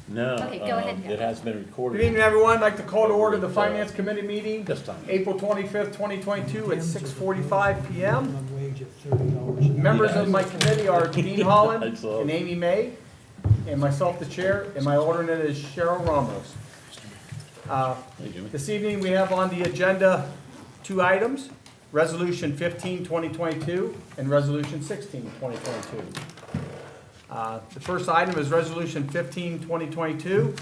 No. Okay, go ahead, go. It has been Good recorded. evening, everyone. I'd like to call to order the Finance Committee meeting, This time. April 25th, 2022 at 6:45 PM. Minimum wage of $30. Members of my committee are Dean Holland I saw. and Amy May, and myself, the chair, and my alternate is Cheryl Ramos. Hey, Jimmy. This evening, we have on the agenda two items, Resolution 15, 2022, and Resolution 16, 2022. The first item is Resolution 15, 2022.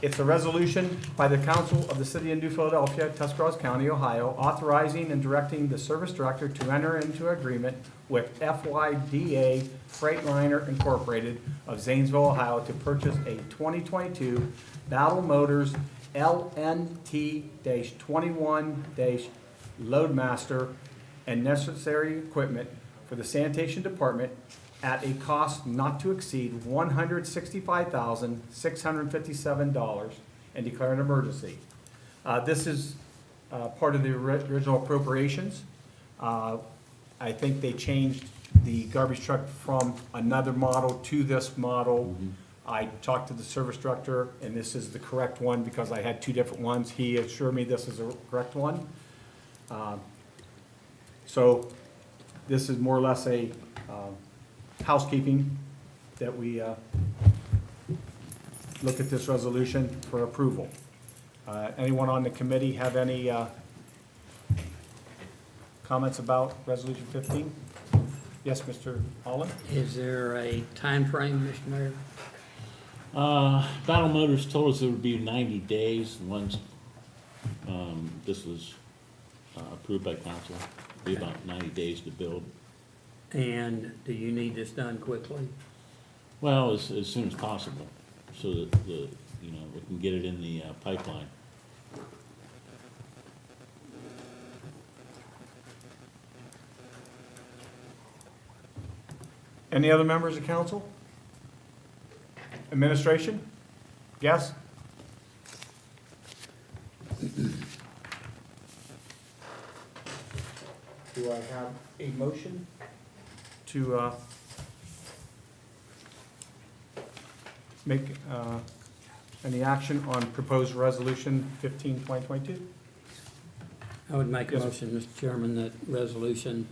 It's a resolution by the Council of the City of New Philadelphia, Tuscarawas County, Ohio, authorizing and directing the service director to enter into agreement with FYDA Freightliner Incorporated of Zanesville, Ohio, to purchase a 2022 Battle Motors LNT-21-Loadmaster and necessary equipment for the sanitation department at a cost not to exceed $165,657 and declare an emergency. This is part of the original appropriations. I think they changed the garbage truck from another model to this model. I talked to the service director, and this is the correct one because I had two different ones. He assured me this is the correct one. So this is more or less a housekeeping that we look at this resolution for approval. Anyone on the committee have any comments about Resolution 15? Yes, Mr. Holland? Is there a time frame, Mr. Mayor? Battle Motors told us it would be 90 days once this was approved by council. It'd be about 90 days to build. And do you need this done quickly? Well, as soon as possible, so that we can get it in the pipeline. Any other members of council? Administration? Yes? Do I have a motion to make any action on proposed resolution 15, 2022? I would make a Yes. motion, Mr. Chairman, that Resolution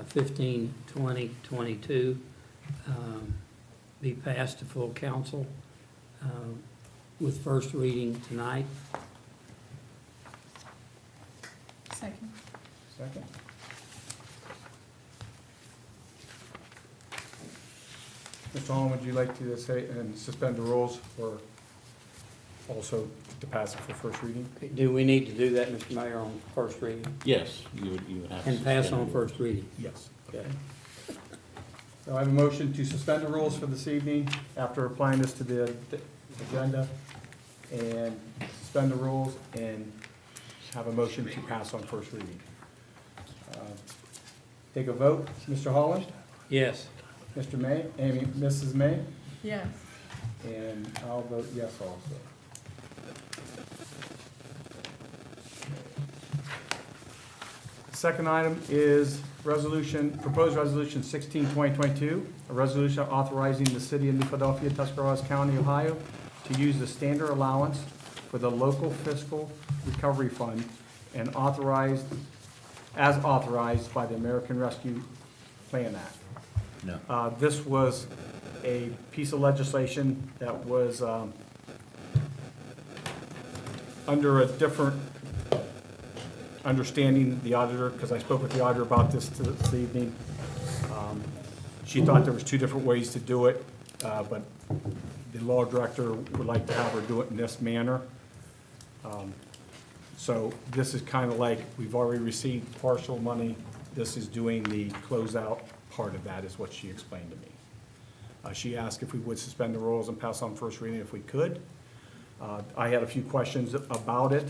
15, 2022 be passed to full council with first reading tonight. Second. Second. Mr. Holland, would you like to say and suspend the rules or also to pass it for first reading? Do we need to do that, Mr. Mayor, on first reading? Yes, you would have to. And pass suspend on the first reading? Yes. Okay. So I have a motion to suspend the rules for this evening after applying this to the agenda, and suspend the rules and have a motion to pass on first reading. Take a vote. Mr. Holland? Yes. Mr. May? Mrs. May? Yes. And I'll vote yes also. Second item is proposed resolution 16, 2022, a resolution authorizing the city of New Philadelphia, Tuscarawas County, Ohio, to use the standard allowance for the local fiscal recovery fund and as authorized by the American Rescue Plan Act. No. This was a piece of legislation that was under a different understanding, the auditor, because I spoke with the auditor about this this evening. She thought there was two different ways to do it, but the law director would like to have her do it in this manner. So this is kind of like, we've already received partial money. This is doing the closeout part of that, is what she explained to me. She asked if we would suspend the rules and pass on first reading if we could. I had a few questions about it.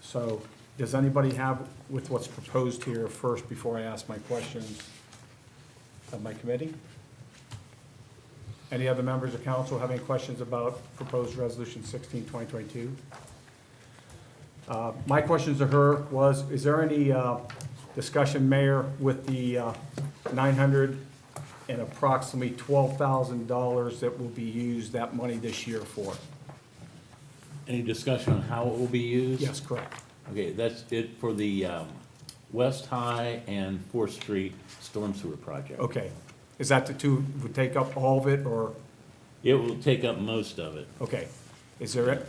So does anybody have, with what's proposed here first, before I ask my questions of my committee? Any other members of council have any questions about proposed resolution 16, 2022? My questions to her was, is there any discussion, Mayor, with the 900 and approximately $12,000 that will be used, that money this year for. Any discussion on how it will be used? Yes, correct. Okay, that's it for the West High and Fourth Street storm sewer project. Okay. Is that the two, would take up all of it, or, It will take up most of it. okay. Is there,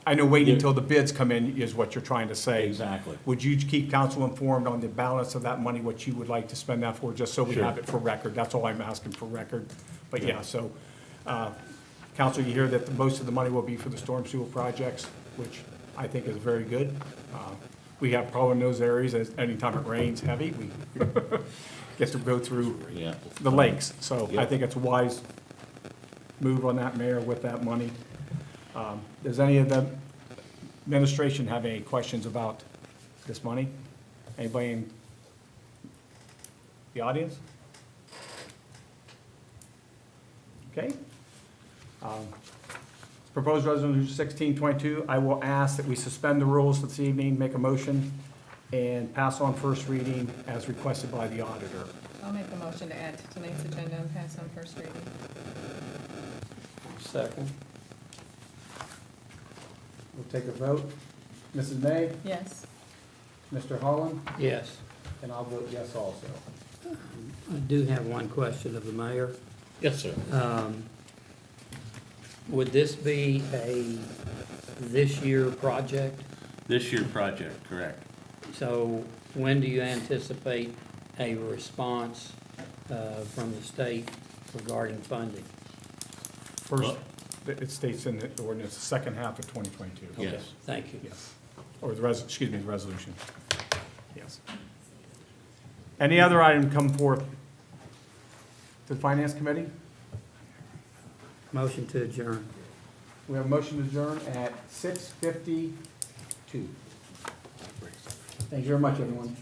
I know waiting until the bids come in is what you're trying to say. Exactly. Would you keep council informed on the balance of that money, what you would like to spend that for, just so we Sure. have it for record? That's all I'm asking for record. But yeah, so, council, you hear that most of the money will be for the storm sewer projects, which I think is very good. We have problem in those areas, as anytime it rains heavy, we get to go through Yeah. the lakes. So I Yep. think it's a wise move on that, Mayor, with that money. Does any of the administration have any questions about this money? Anybody in the audience? Okay. Proposed resolution 1622, I will ask that we suspend the rules this evening, make a motion, and pass on first reading as requested by the auditor. I'll make a motion to add to tonight's agenda and pass on first reading. Second. We'll take a vote. Mrs. May, Yes. Mr. Holland, Yes. and I'll vote yes also. I do have one question of the mayor. Yes, sir. Would this be a this year project? This year project, correct. So when do you anticipate a response from the state regarding funding? First, Well- it states in the ordinance, the second half of 2022. Yes. Okay, thank you. Yes. Or the excuse me, the resolution. Yes. Any other item come forth to the Finance Committee? Motion to adjourn. We have a motion to adjourn at 6:52. Thank you very much, everyone.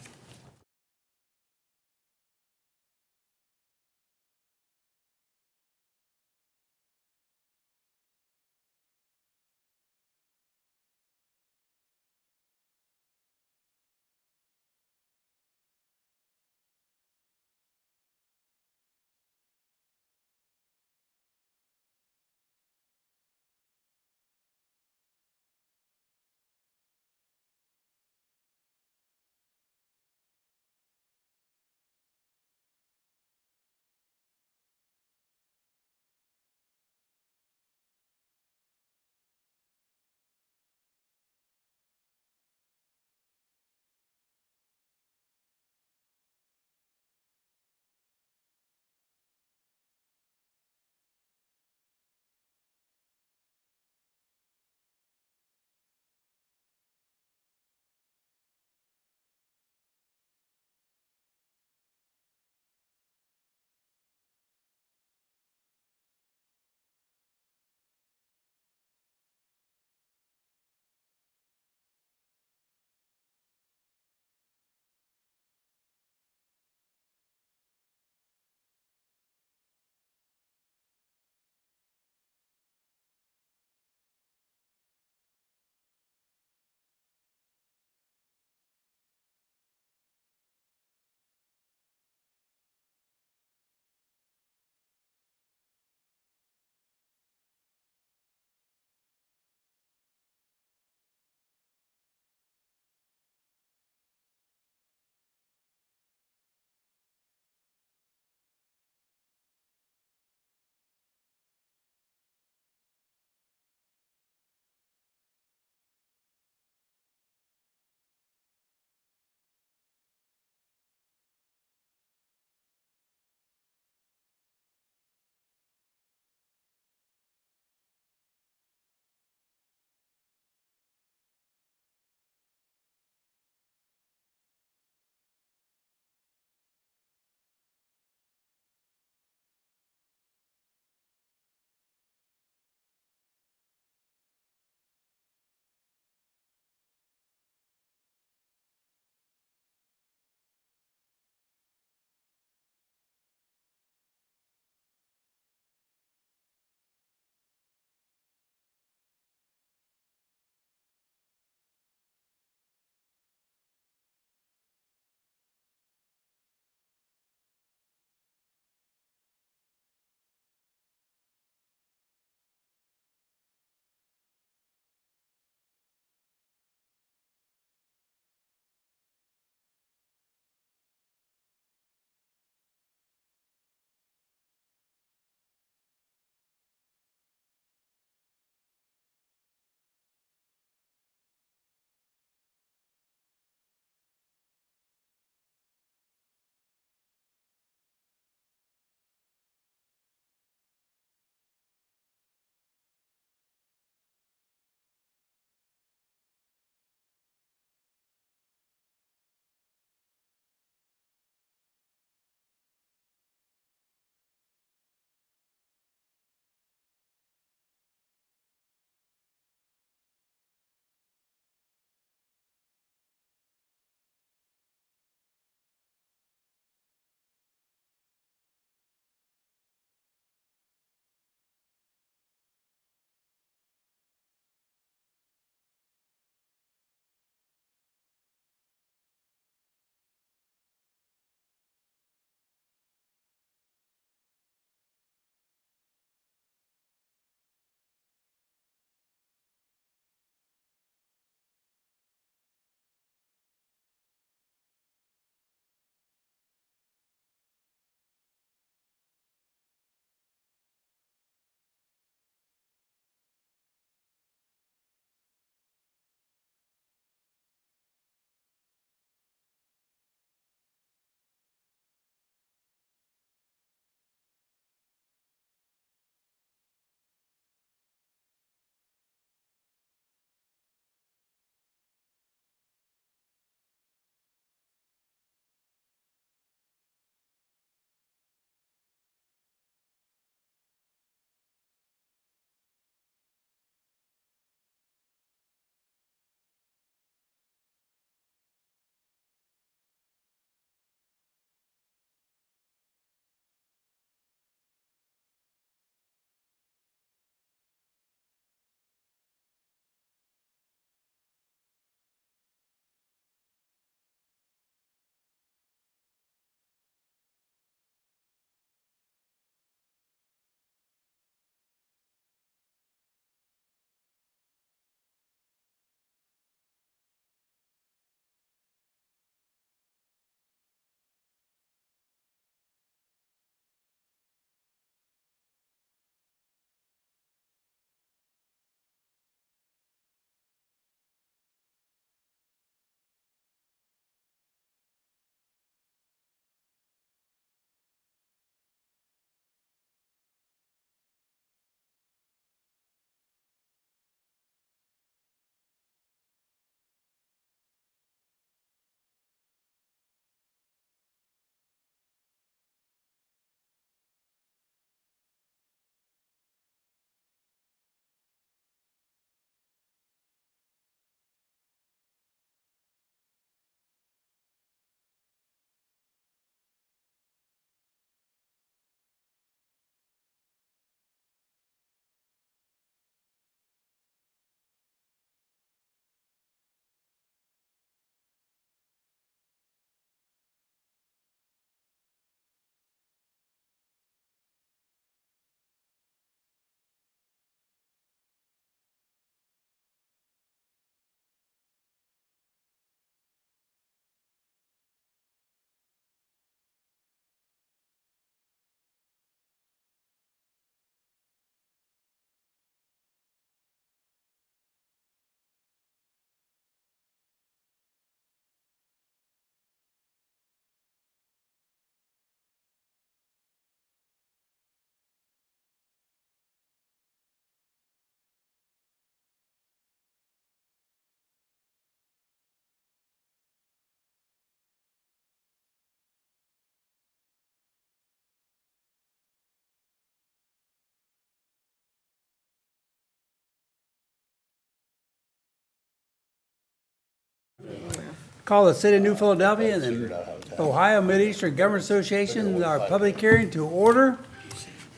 Call the City of New Philadelphia and the Ohio Mideastern Government Association, our public hearing to order.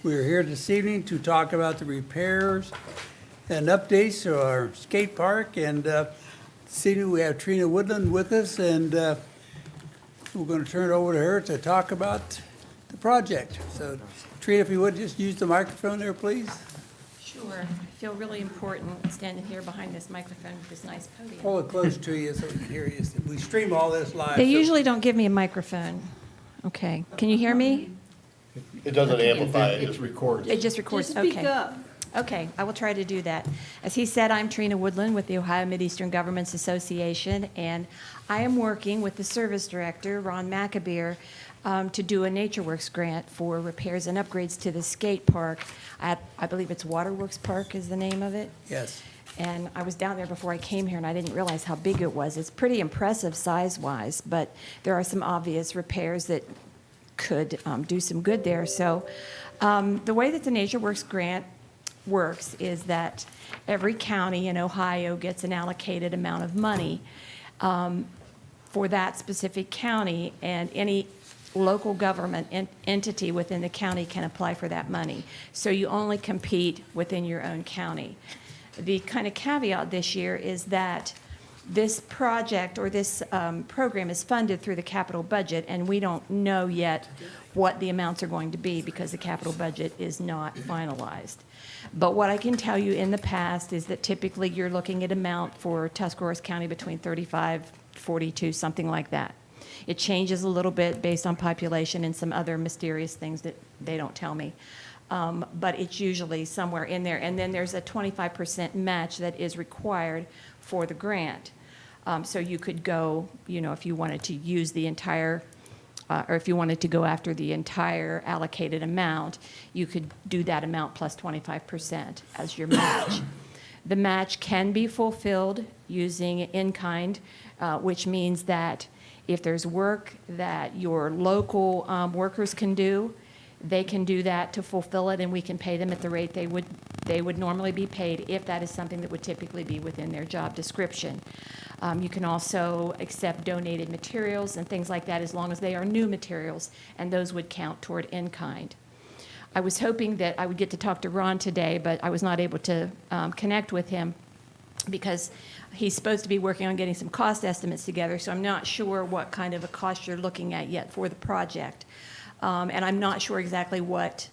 We are here this evening to talk about the repairs and updates to our skate park. And this evening we have Trina Woodland with us, and we're going to turn it over to her to talk about the project. So Trina, if you would just use the microphone there, please. Sure. I feel really important standing here behind this microphone with this nice podium. Pull it close to you so we can hear you. We stream all this live. They so- usually don't give me a microphone. Okay. Can you hear me? It doesn't amplify, it just records. It just records. Okay. Okay, I will try to do that. As he said, I'm Trina Woodland with the Ohio Mideastern Governments Association, and I am working with the service director, Ron McAbeer, to do a NatureWorks grant for repairs and upgrades to the skate park at, I believe it's Waterworks Park is the name of it. Yes. And I was down there before I came here, and I didn't realize how big it was. It's pretty impressive size-wise, but there are some obvious repairs that could do some good there. So the way that the NatureWorks grant works is that every county in Ohio gets an allocated amount of money for that specific county, and any local government entity within the county can apply for that money. So you only compete within your own county. The kind of caveat this year is that this project or this program is funded through the capital budget, and we don't know yet what the amounts are going to be because the capital budget is not finalized. But what I can tell you in the past is that typically you're looking at amount for Tuscarawas County between 35, 42, something like that. It changes a little bit based on population and some other mysterious things that they don't tell me. But it's usually somewhere in there. And then there's a 25% match that is required for the grant. So you could go, you know, if you wanted to use the entire, or if you wanted to go after the entire allocated amount, you could do that amount plus 25% as your match. The match can be fulfilled using in-kind, which means that if there's work that your local workers can do, they can do that to fulfill it, and we can pay them at the rate they would normally be paid if that is something that would typically be within their job description. You can also accept donated materials and things like that as long as they are new materials, and those would count toward in-kind. I was hoping that I would get to talk to Ron today, but I was not able to connect with him because he's supposed to be working on getting some cost estimates together, so I'm not sure what kind of a cost you're looking at yet for the project. And I'm not sure exactly what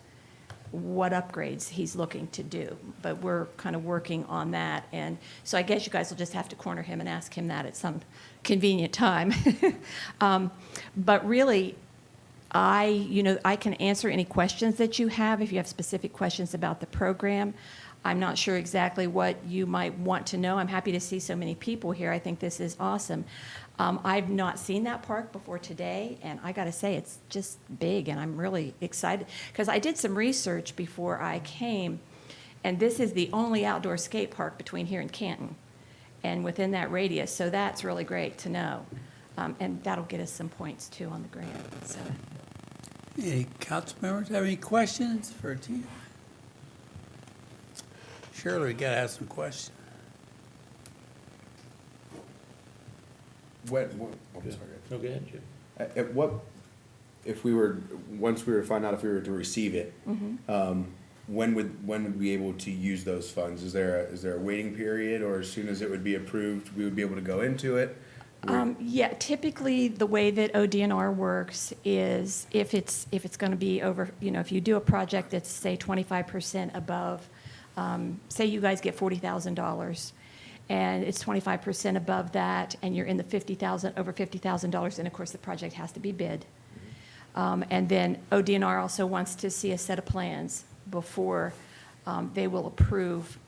upgrades he's looking to do, but we're kind of working on that. And so I guess you guys will just have to corner him and ask him that at some convenient time. But really, I can answer any questions that you have if you have specific questions about the program. I'm not sure exactly what you might want to know. I'm happy to see so many people here. I think this is awesome. I've not seen that park before today, and I got to say, it's just big, and I'm really excited because I did some research before I came, and this is the only outdoor skate park between here and Canton, and within that radius, so that's really great to know. And that'll get us some points, too, on the grant. So. Any council members have any questions for Tina? Surely we got to ask some questions. I'm sorry. No, go ahead, Jim. At what, if we were, once we were to find out if we were to receive it, when would we be able to use those funds? Is there a waiting period, or as soon as it would be approved, we would be able to go into it? Yeah, typically the way that ODNR works is if it's going to be over, if you do a project that's say 25% above, say you guys get $40,000 and it's 25% above that, and you're in the over $50,000, and of course the project has to be bid. And then ODNR also wants to see a set of plans before they will approve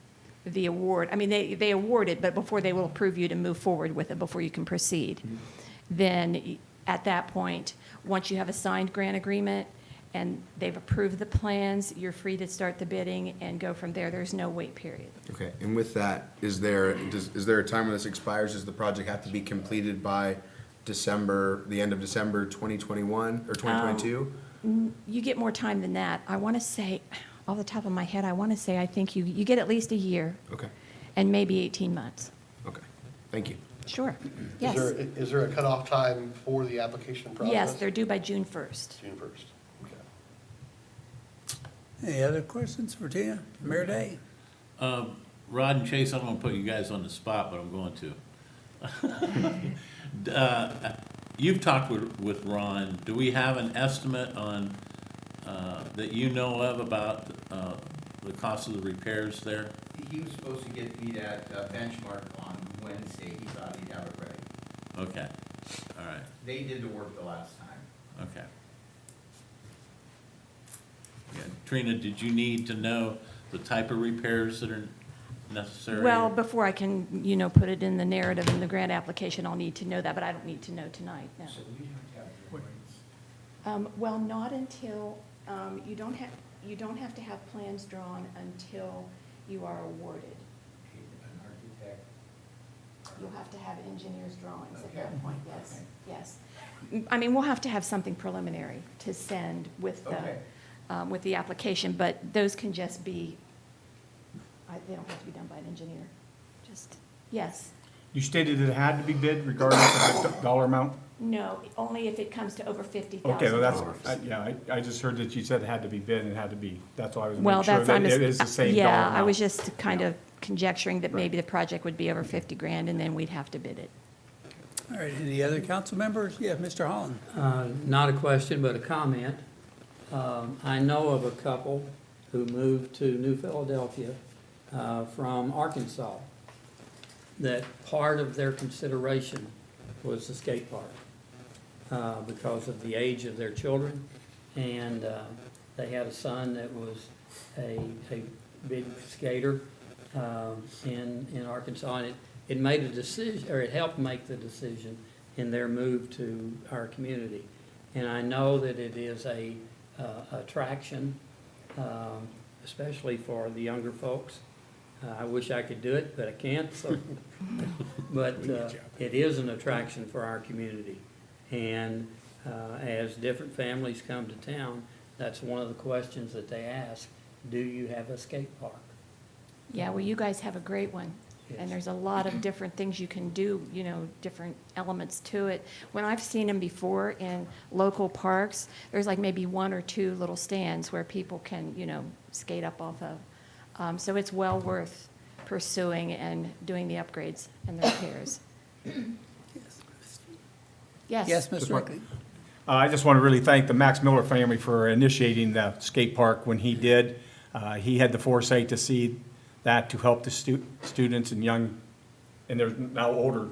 the award. I mean, they award it, but before they will approve you to move forward with it, before you can proceed. Then at that point, once you have a signed grant agreement and they've approved the plans, you're free to start the bidding and go from there. There's no wait period. Okay, and with that, is there a time when this expires? Does the project have to be completed by the end of December 2021 or 2022? You get more time than that. I want to say, off the top of my head, I think you get at least a year Okay, and maybe 18 months. okay, thank you. Sure, Is there, yes. is there a cutoff time for the application process? Yes, they're due by June 1st. June 1st. Okay. Any other questions for Tina? Mayor Day? Rod and Chase, I don't want to put you guys on the spot, but I'm going to. You've talked with Ron. Do we have an estimate on, that you know of about the cost of the repairs there? He was supposed to get me that benchmark on Wednesday. He thought he'd have it ready. Okay, all right, They did the work the last time. okay. Yeah, Trina, did you need to know the type of repairs that are necessary? Well, before I can, put it in the narrative in the grant application, I'll need to know that, but I don't need to know tonight, no. So we have to have the drawings. Well, not until, you don't have to have plans drawn until you are awarded. An architect. You'll have to have engineer's drawings at Okay. that point, yes, Okay. yes. I mean, we'll have to have something preliminary to send with Okay. with the application, but those can just be, they don't have to be done by an engineer, just, yes. You stated it had to be bid regardless of the dollar amount? No, only if it comes to over $50,000. Okay, well, I just heard that you said it had to be bid and it had to be, that's why I was Well, making sure that's, that it is the same dollar yeah, amount. I was just kind of conjecturing that maybe the project would be over 50 grand and then we'd have to bid it. All right, any other council members? Yeah, Mr. Holland. Not a question, but a comment. I know of a couple who moved to New Philadelphia from Arkansas, that part of their consideration was the skate park because of the age of their children. And they had a son that was a big skater in Arkansas. And it made a decision, or it helped make the decision in their move to our community. And I know that it is a attraction, especially for the younger folks. I wish I could do it, but I can't, so. But it is an attraction for our community. And as different families come to town, that's one of the questions that they ask: do you have a skate park? Yeah, well, you guys have a great one. Yes. And there's a lot of different things you can do, different elements to it. When I've seen them before in local parks, there's like maybe one or two little stands where people can, skate up off of. So it's well worth pursuing and doing the upgrades and the repairs. Yes. Yes, Mr. Just one- Rickley. I just want to really thank the Max Miller family for initiating the skate park when he did. He had the foresight to see that to help the students and young, and there's now older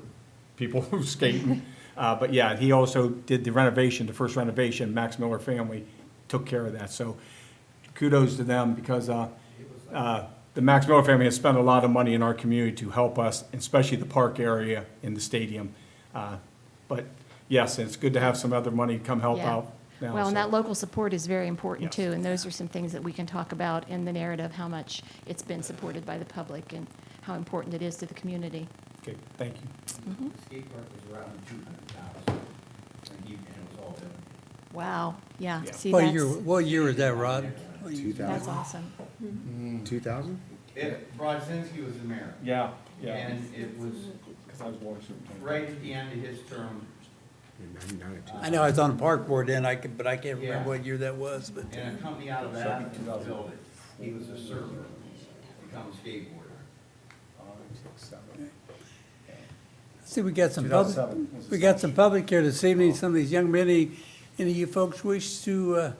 people who skate. But yeah, he also did the renovation, the first renovation. Max Miller family took care of that. So kudos to them because the Max Miller family has spent a lot of money in our community to help us, especially the park area in the stadium. But yes, it's good to have some other money come help Yeah. out now. Well, and so. that local support is very important Yes. too, and those are some things that we can talk about in the narrative, how much it's been supported by the public and how important it is to the community. Okay, thank you. The skate park was around 200,000, and it was all done. Wow, yeah, Yeah. see, What year was that, Rod? that's awesome. 2000? Brodzinski was the mayor. Yeah, And it was Because I was water superintendent. right at the end of his term, I know I was on the park board then, but I can't Yeah. remember what year that was, but. and a company out of Athens built it. He was a surfer, become a skateboarder. See, we got some 2007 public, was we got some public here this evening, some of these young men, any of you folks wish to,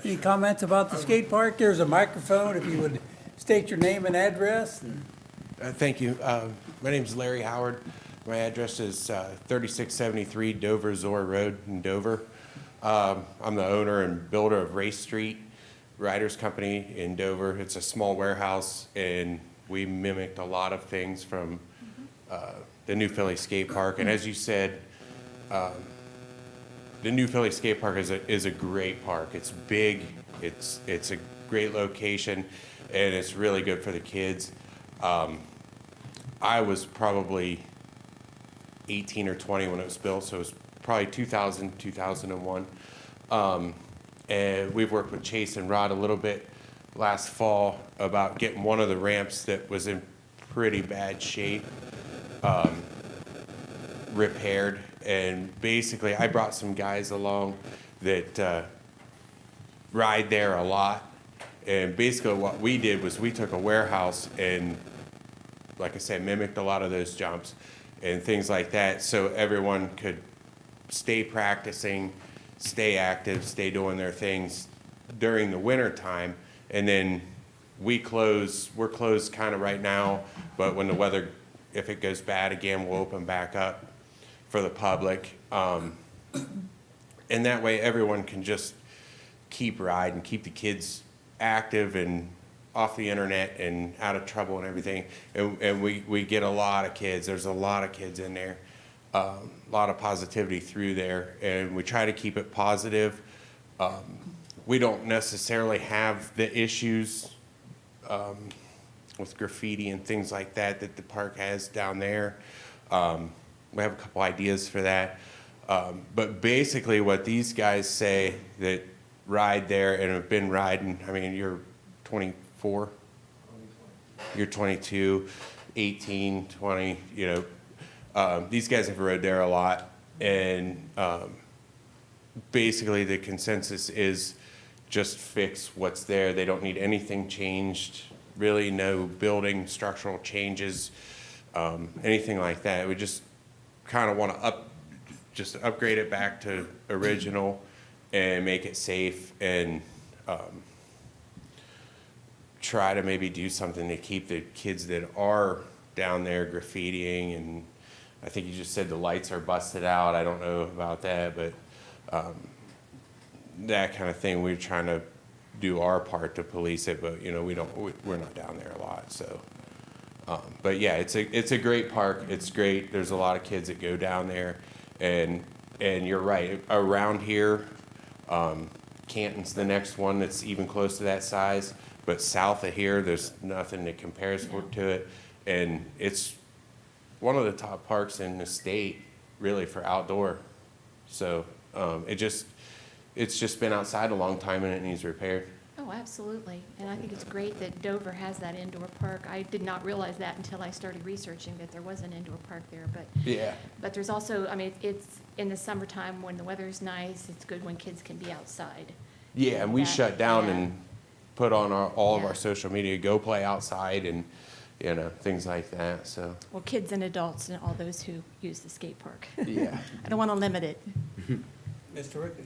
any comments about the skate park? There's a microphone, if you would state your name and address. Thank you. My name's Larry Howard. My address is 3673 Dover Zor Road in Dover. I'm the owner and builder of Race Street Riders Company in Dover. It's a small warehouse, and we mimicked a lot of things from the New Philly Skate Park. And as you said, the New Philly Skate Park is a great park. It's big, it's a great location, and it's really good for the kids. I was probably 18 or 20 when it was built, so it was probably 2000, 2001. And we've worked with Chase and Rod a little bit last fall about getting one of the ramps that was in pretty bad shape repaired. And basically, I brought some guys along that ride there a lot. And basically what we did was we took a warehouse and, like I said, mimicked a lot of those jumps and things like that, so everyone could stay practicing, stay active, stay doing their things during the winter time. And then we're closed kind of right now, but when the weather, if it goes bad again, we'll open back up for the public. And that way everyone can just keep riding, keep the kids active and off the internet and out of trouble and everything. And we get a lot of kids. There's a lot of kids in there. A lot of positivity through there, and we try to keep it positive. We don't necessarily have the issues with graffiti and things like that that the park has down there. We have a couple ideas for that. But basically what these guys say that ride there and have been riding, I mean, you're 24, you're 22, 18, 20, you know, these guys have rode there a lot, and basically the consensus is just fix what's there. They don't need anything changed, really no building structural changes, anything like that. We just kind of want to upgrade it back to original and make it safe, and try to maybe do something to keep the kids that are down there graffitiing. And I think you just said the lights are busted out. I don't know about that, but that kind of thing. We're trying to do our part to police it, but you know, we're not down there a lot. So, but yeah, it's a great park. It's great. There's a lot of kids that go down there, and you're right. Around here, Canton's the next one that's even close to that size. But south of here, there's nothing that compares to it, and it's one of the top parks in the state, really, for outdoor. So it's just been outside a long time, and it needs repaired. Oh, absolutely. And I think it's great that Dover has that indoor park. I did not realize that until I started researching that there was an indoor park there. But Yeah. But there's also, I mean, it's in the summertime when the weather's nice. It's good when kids can be outside. Yeah, and we That- shut down yeah. and put on all of Yeah. our social media, go play outside, and you know, things like that. So Well, kids and adults and all those who use the skate park. yeah. I don't want to limit it. Mr. Rickey?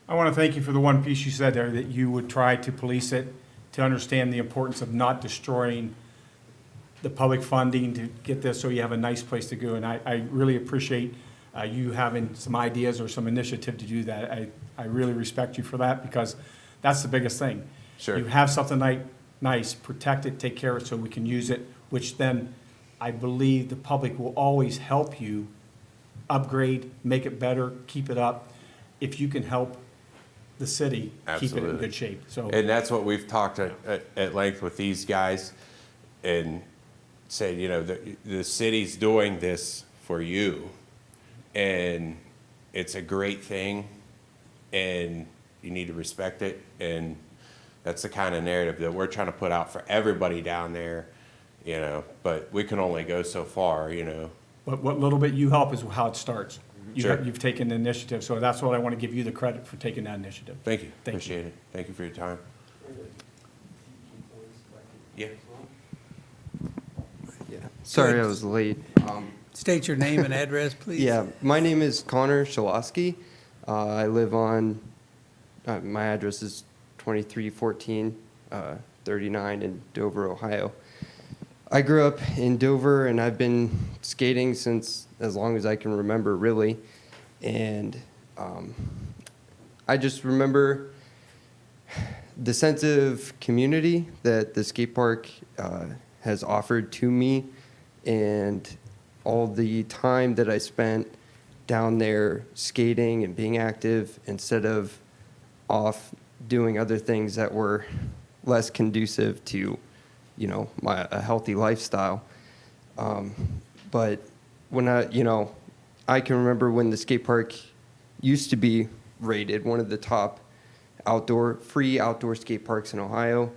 I want to thank you for the one piece you said there, that you would try to police it, to understand the importance of not destroying the public funding to get this so you have a nice place to go. And I really appreciate you having some ideas or some initiative to do that. I really respect you for that, because that's the biggest thing. Sure. You have something nice, protect it, take care of it so we can use it, which then I believe the public will always help you upgrade, make it better, keep it up, if you can help the city keep it in Absolutely. good shape. So, And that's what we've talked at length with these guys, and said, you know, the city's doing this for you, and it's a great thing, and you need to respect it. And that's the kind of narrative that we're trying to put out for everybody down there, you know, but we can only go so far, you know. but what little bit you help is how it starts. Sure. You've taken the initiative, so that's what I want to give you the credit for taking that initiative. Thank you. Thank you. Appreciate it. Thank you for your time. Yeah. Sorry I was late. State your name and address, please. Yeah, my name is Connor Shaloski. I live on, my address is 2314 39 in Dover, Ohio. I grew up in Dover, and I've been skating since as long as I can remember, really. And I just remember the sense of community that the skate park has offered to me, and all the time that I spent down there skating and being active instead of off doing other things that were less conducive to, you know, a healthy lifestyle. But when I can remember when the skate park used to be rated one of the top free outdoor skate parks in Ohio.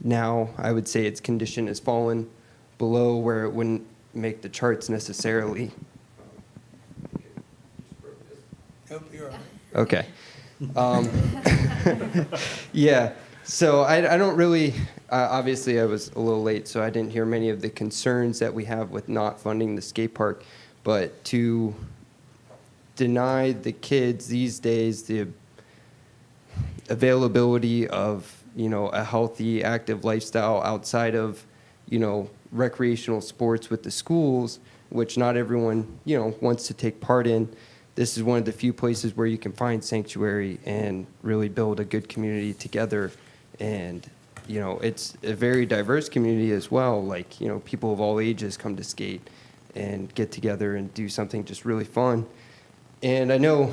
Now I would say its condition has fallen below where it wouldn't make the charts necessarily. Nope, you're all right. Okay. Um, yeah, so I don't really, obviously I was a little late, so I didn't hear many of the concerns that we have with not funding the skate park, but to deny the kids these days the availability of, you know, a healthy, active lifestyle outside of, you know, recreational sports with the schools, which not everyone, you know, wants to take part in. This is one of the few places where you can find sanctuary and really build a good community together. And, you know, it's a very diverse community as well. Like, you know, people of all ages come to skate and get together and do something just really fun. And I know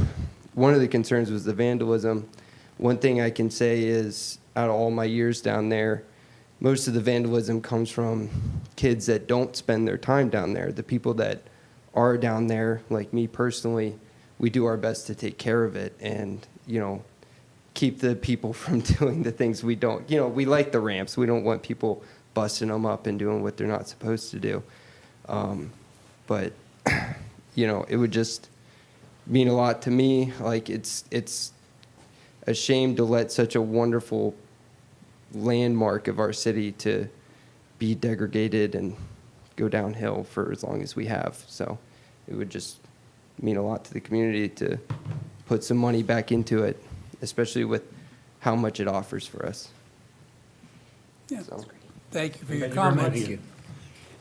one of the concerns was the vandalism. One thing I can say is, out of all my years down there, most of the vandalism comes from kids that don't spend their time down there. The people that are down there, like me personally, we do our best to take care of it and, you know, keep the people from doing the things we don't. You know, we like the ramps. We don't want people busting them up and doing what they're not supposed to do. But, you know, it would just mean a lot to me. Like, it's a shame to let such a wonderful landmark of our city to be degraded and go downhill for as long as we have. So it would just mean a lot to the community to put some money back into it, especially with how much it offers for us. Yeah. So, Thank you for your Thank you very much. comments.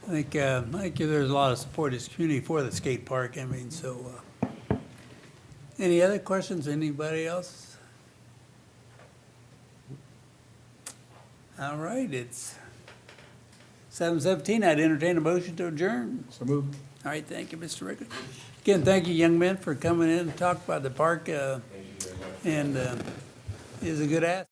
I think there's a lot of support in this community for the skate park. I mean, so, any other questions? Anybody else? All right, it's 7:17. I'd entertain a motion to adjourn. So moved. All right, thank you, Mr. Rickard. Again, thank you, young men, for coming in and talk about the park, and is a good ask.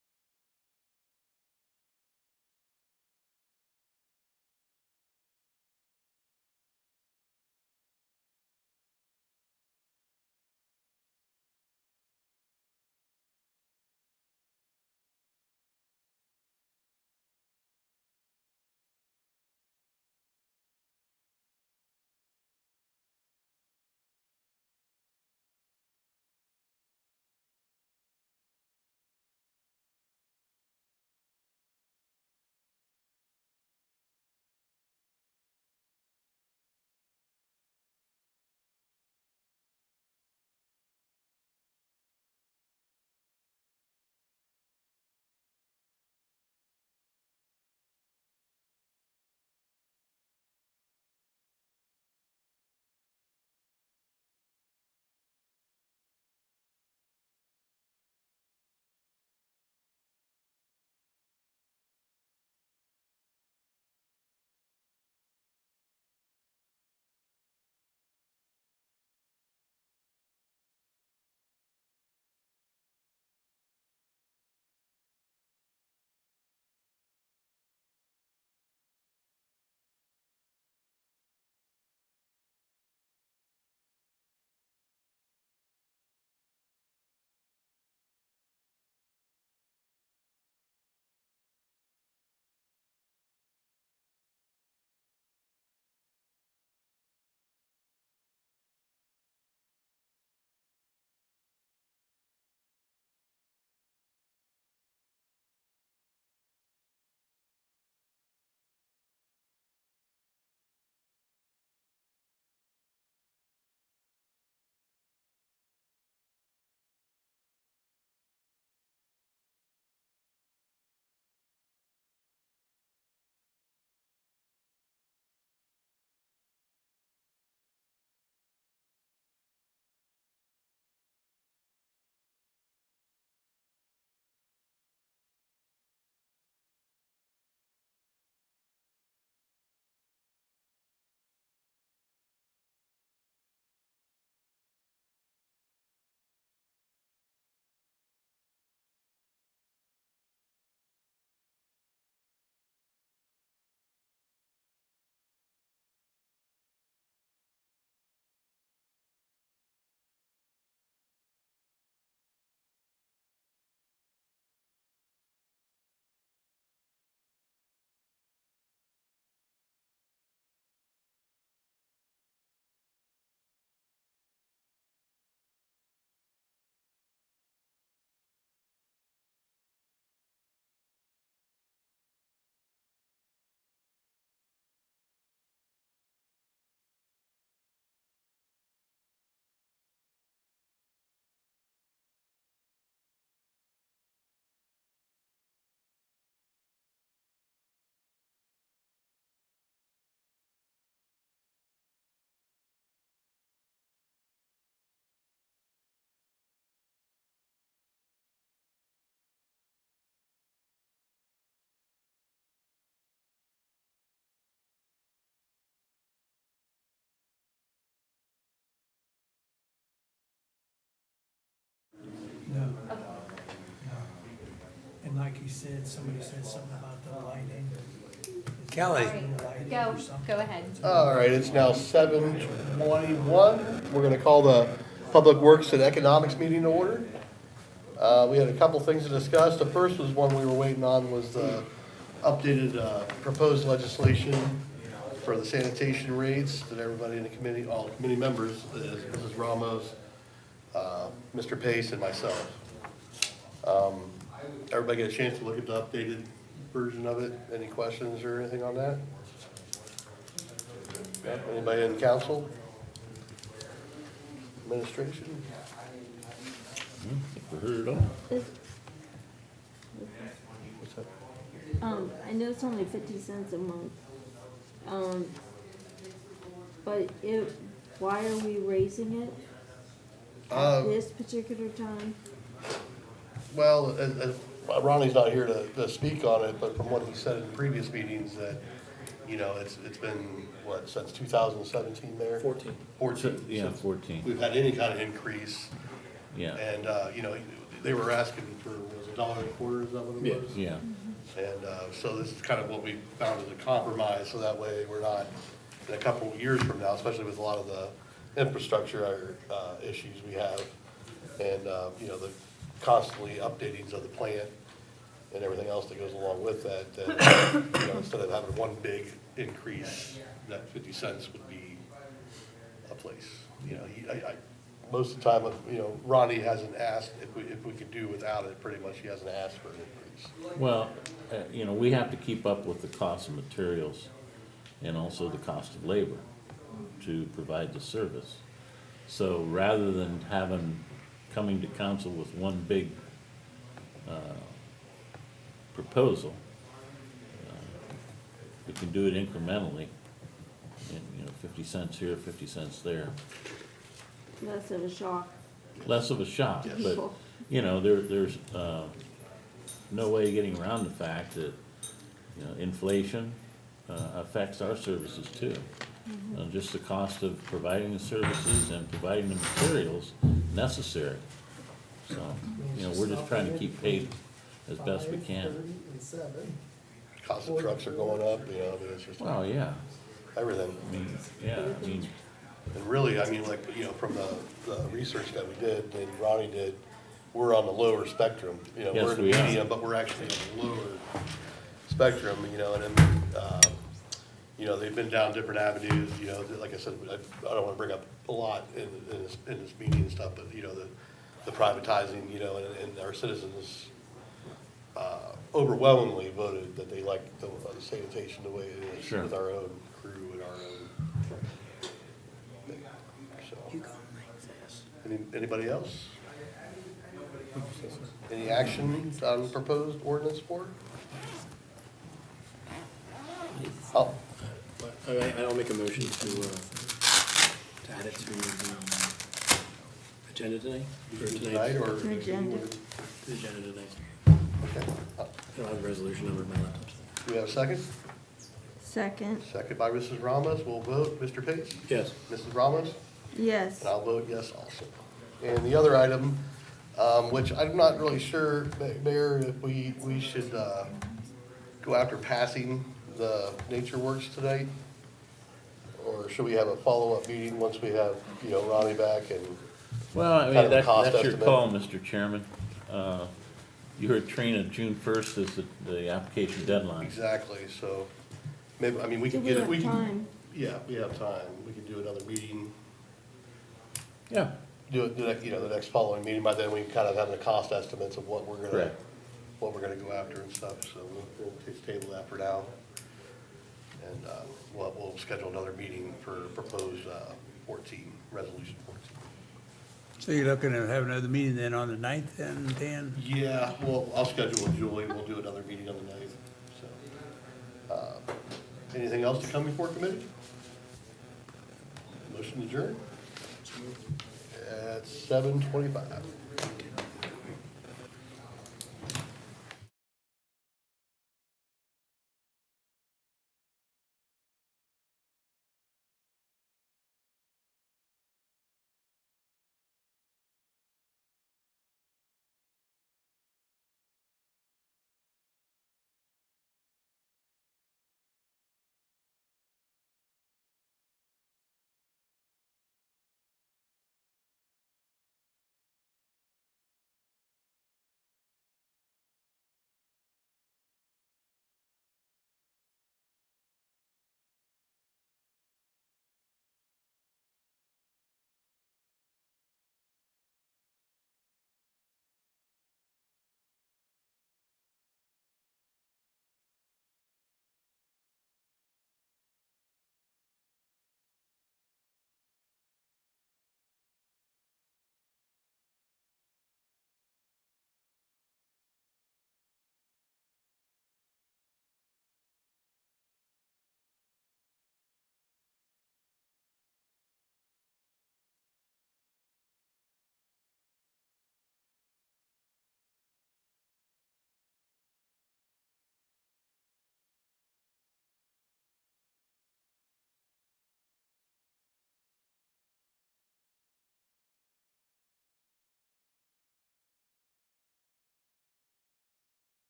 like you said, somebody said something about the lighting. Kelly. Go ahead. All right, it's now 7:21. We're gonna call the Public Works and Economics meeting to order. We had a couple things to discuss. The first was one we were waiting on, was the updated, proposed legislation for the sanitation rates that everybody in the committee, all the committee members, Mrs. Ramos, Mr. Pace, and myself. Everybody get a chance to look at the updated version of it? Any questions or anything on that? Yep, anybody in council? Administration? I think we heard it all. What's that? I know it's only 50 cents a month. But why are we raising it at this particular time? Well, Ronnie's not here to speak on it, but from what he said in previous meetings, that, you know, it's been, what, since 2017 there? 14. 14. Yeah, Since 14. we've had any kind of increase. Yeah, And, you know, they were asking for, was it $1.25, is that what it was? yeah. And so this is kind of what we found as a compromise, so that way we're not, in a couple of years from now, especially with a lot of the infrastructure issues we have, and, you know, the constantly updatings of the plant and everything else that goes along with that, that, you know, instead of having one big increase, that 50 cents would be a place. You know, most of the time, you know, Ronnie hasn't asked if we could do without it, pretty much he hasn't asked for an increase. Well, you know, we have to keep up with the cost of materials and also the cost of labor to provide the service. So rather than coming to council with one big proposal, we can do it incrementally, and, you know, 50 cents here, 50 cents there. Less of a shock. Less of a shock, Yes. but, you know, there's no way of getting around the fact that, you know, inflation affects our services too. Just the cost of providing the services and providing the materials necessary. So, you know, we're just trying to keep paid as best we can. Cost of trucks are going up, you know, I mean, it's just Well, yeah, everything. I mean, yeah, I mean, And really, I mean, like, you know, from the research that we did, and Ronnie did, we're on the lower spectrum. You know, Yes, we're in we the are. medium, but we're actually on the lower spectrum, you know, and then, you know, they've been down different avenues, you know, like I said, I don't wanna bring up a lot in this meeting and stuff, but, you know, the privatizing, you know, and our citizens overwhelmingly voted that they like the sanitation the way it is Sure. with our own crew and our own. So. Anybody else? Any action on proposed ordinance four? Oh, I'll make a motion to add it to the agenda tonight. Or tonight or? Agenda. The agenda tonight. Okay. I don't have a resolution number in my laptop. Do we have a second? Second, Second by Mrs. Ramos. We'll vote. Mr. Pace? Yes. Mrs. Ramos? yes. And I'll vote yes also. And the other item, which I'm not really sure, Mayor, if we should go after passing the Nature Works tonight? Or should we have a follow-up meeting once we have, you know, Ronnie back and, well, I Kind mean, of a cost that's your estimate. call, Mr. Chairman. You heard Trina, June 1st is the application deadline. exactly, so maybe, I mean, we Do can we get it, have we can. time? Yeah, we have time. We can do another meeting, Yeah, do it, you know, the next following meeting. By then, we kind of have the cost estimates of what we're gonna, Correct. what we're gonna go after and stuff, so we'll just table that for now. And, we'll schedule another meeting for proposed, 14, resolution 14. So you're looking to have another meeting then on the 9th and then? Yeah, well, I'll schedule with Julie, we'll do another meeting on the 9th, so. Anything else to come before committee? Motion adjourned? At 7:25.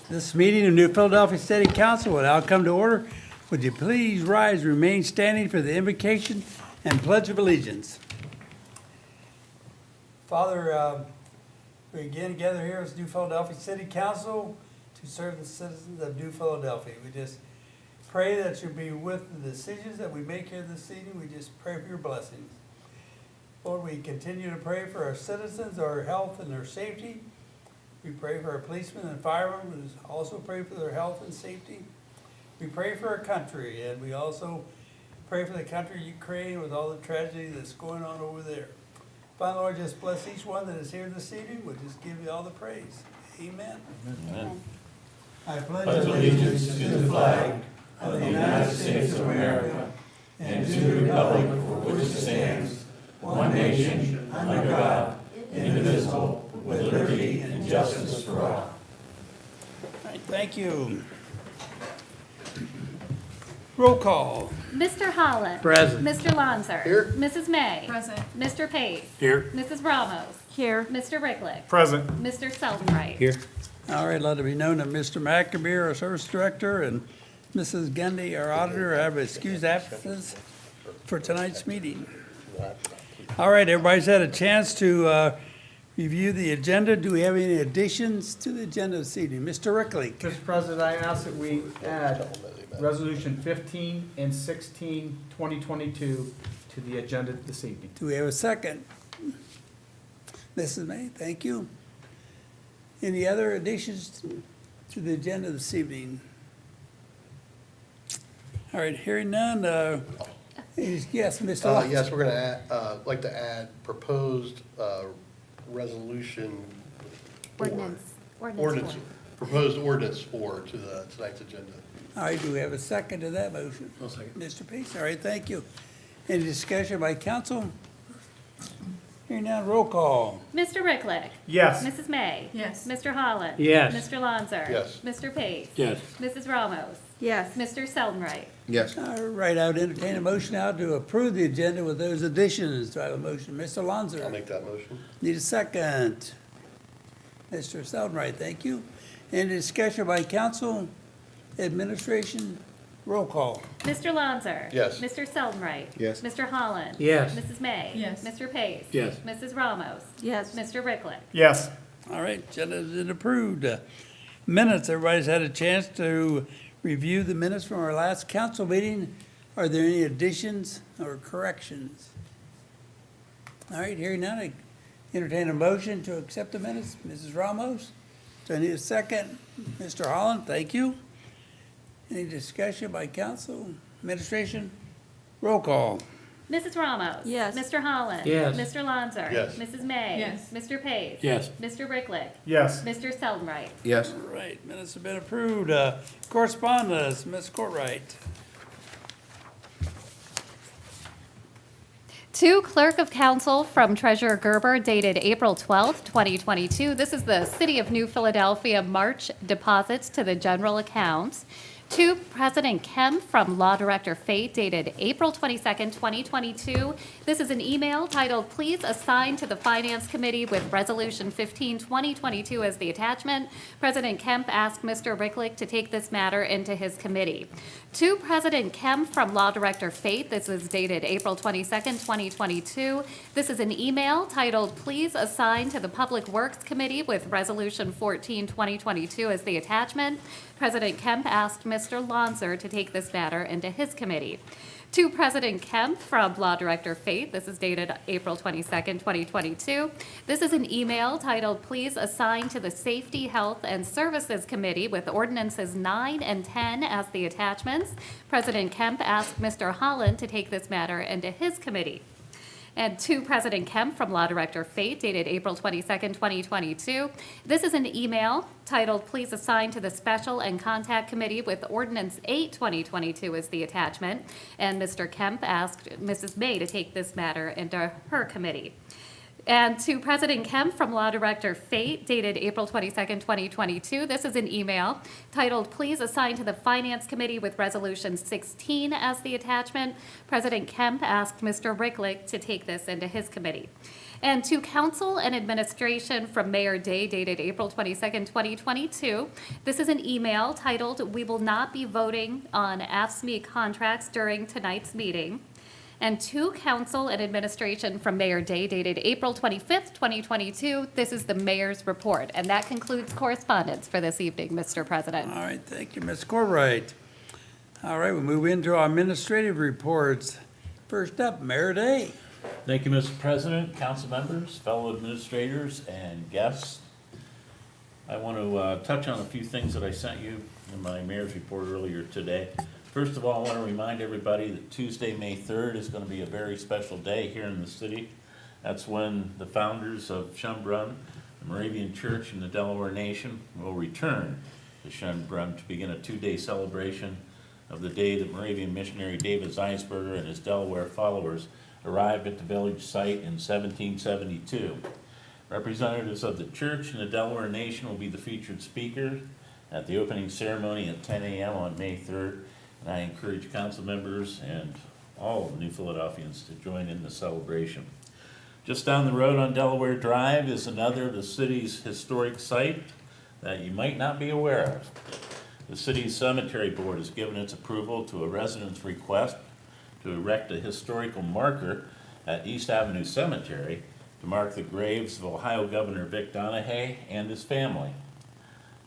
This meeting of New Philadelphia City Council will now come to order. Would you please rise, and remain standing for the invocation and pledge of allegiance? Father, we again gather here as New Philadelphia City Council to serve the citizens of New Philadelphia. We just pray that you'll be with the decisions that we make here this evening. We just pray for your blessings. Lord, we continue to pray for our citizens, our health and their safety. We pray for our policemen and firemen. We also pray for their health and safety. We pray for our country, and we also pray for the country of Ukraine with all the tragedy that's going on over there. Father, Lord, just bless each one that is here this evening. We'll just give you all the praise. Amen. Amen. I pledge allegiance to the flag of the United States of America and to the republic for which it stands, one nation, under God, indivisible, with liberty and justice for all. All right, thank you. Roll call. Mr. Holland. Present. Mr. Lonzer. Here. Mrs. May. Present. Mr. Pace. Here. Mrs. Ramos. Here. Mr. Ricklick. Present. Mr. Seldenwright. Here. All right, let it be known that Mr. McAbee, our service director, and Mrs. Gundy, our auditor, have excused absences for tonight's meeting. All right, everybody's had a chance to review the agenda. Do we have any additions to the agenda this evening? Mr. Ricklick? Mr. President, I ask that we add Resolution 15 and 16, 2022 to the agenda this evening. Do we have a second? Mrs. May, thank you. Any other additions to the agenda this evening? All right, hearing none, yes, Mr. Locke. Yes, we're gonna add, like to add proposed, resolution. Ordinance, proposed ordinance 4 to the tonight's agenda. All right, do we have a second to that motion? I'll second. Mr. Pace, all right, thank you. Any discussion by council? Hearing none, roll call. Mr. Ricklick. Yes. Mrs. May. Yes. Mr. Holland. Yes. Mr. Lonzer. Yes. Mr. Pace. Yes. Mrs. Ramos. Yes. Mr. Seldenwright. Yes. All right, I would entertain a motion now to approve the agenda with those additions. Do I have a motion? Mr. Lonzer? I'll make that motion. Need a second. Mr. Seldenwright, thank you. Any discussion by council, administration, roll call. Mr. Lonzer. Yes. Mr. Seldenwright. Yes. Mr. Holland. Yes. Mrs. May. Yes. Mr. Pace. Yes. Mrs. Ramos. Yes. Mr. Ricklick. Yes. All right, agenda's been approved. Minutes, everybody's had a chance to review the minutes from our last council meeting. Are there any additions or corrections? All right, hearing none, I entertain a motion to accept the minutes. Mrs. Ramos, do I need a second? Mr. Holland, thank you. Any discussion by council, administration? Roll call. Mrs. Ramos. Yes. Mr. Holland. Yes. Mr. Lonzer. Yes. Mrs. May. Yes. Mr. Pace. Yes. Mr. Ricklick. Yes. Mr. Seldenwright. Yes. All right, minutes have been approved. Correspondence, Ms. Courtwright. To Clerk of Council from Treasurer Gerber dated April 12th, 2022. This is the City of New Philadelphia March deposits to the general accounts. To President Kemp from Law Director Fate dated April 22nd, 2022. This is an email titled, "Please assign to the Finance Committee with Resolution 15, 2022 as the attachment." President Kemp asked Mr. Ricklick to take this matter into his committee. To President Kemp from Law Director Fate, this is dated April 22nd, 2022. This is an email titled, "Please assign to the Public Works Committee with Resolution 14, 2022 as the attachment." President Kemp asked Mr. Lonzer to take this matter into his committee. To President Kemp from Law Director Fate, this is dated April 22nd, 2022. This is an email titled, "Please assign to the Safety, Health, and Services Committee with Ordinances 9 and 10 as the attachments." President Kemp asked Mr. Holland to take this matter into his committee. And to President Kemp from Law Director Fate, dated April 22nd, 2022. This is an email titled, "Please assign to the Special and Contact Committee with Ordinance 8, 2022 as the attachment." And Mr. Kemp asked Mrs. May to take this matter into her committee. And to President Kemp from Law Director Fate, dated April 22nd, 2022. This is an email titled, "Please assign to the Finance Committee with Resolution 16 as the attachment." President Kemp asked Mr. Ricklick to take this into his committee. And to Council and Administration from Mayor Day, dated April 22nd, 2022. This is an email titled, "We will not be voting on AFSCME contracts during tonight's meeting." And to Council and Administration from Mayor Day, dated April 25th, 2022. This is the mayor's report. And that concludes correspondence for this evening, Mr. President. All right, thank you, Ms. Courtwright. All right, we move into our administrative reports. First up, Mayor Day. Thank you, Mr. President, council members, fellow administrators, and guests. I want to touch on a few things that I sent you in my mayor's report earlier today. First of all, I want to remind everybody that Tuesday, May 3rd is going to be a very special day here in the city. That's when the founders of Schönbrunn, the Moravian Church, and the Delaware Nation will return to Schönbrunn to begin a 2-day celebration of the day that Moravian missionary David Zeisberger and his Delaware followers arrived at the village site in 1772. Representatives of the church and the Delaware Nation will be the featured speaker at the opening ceremony at 10 a.m. on May 3rd. And I encourage council members and all New Philadelphians to join in the celebration. Just down the road on Delaware Drive is another of the city's historic site that you might not be aware of. The city's cemetery board has given its approval to a resident's request to erect a historical marker at East Avenue Cemetery to mark the graves of Ohio Governor Vic Donahue and his family.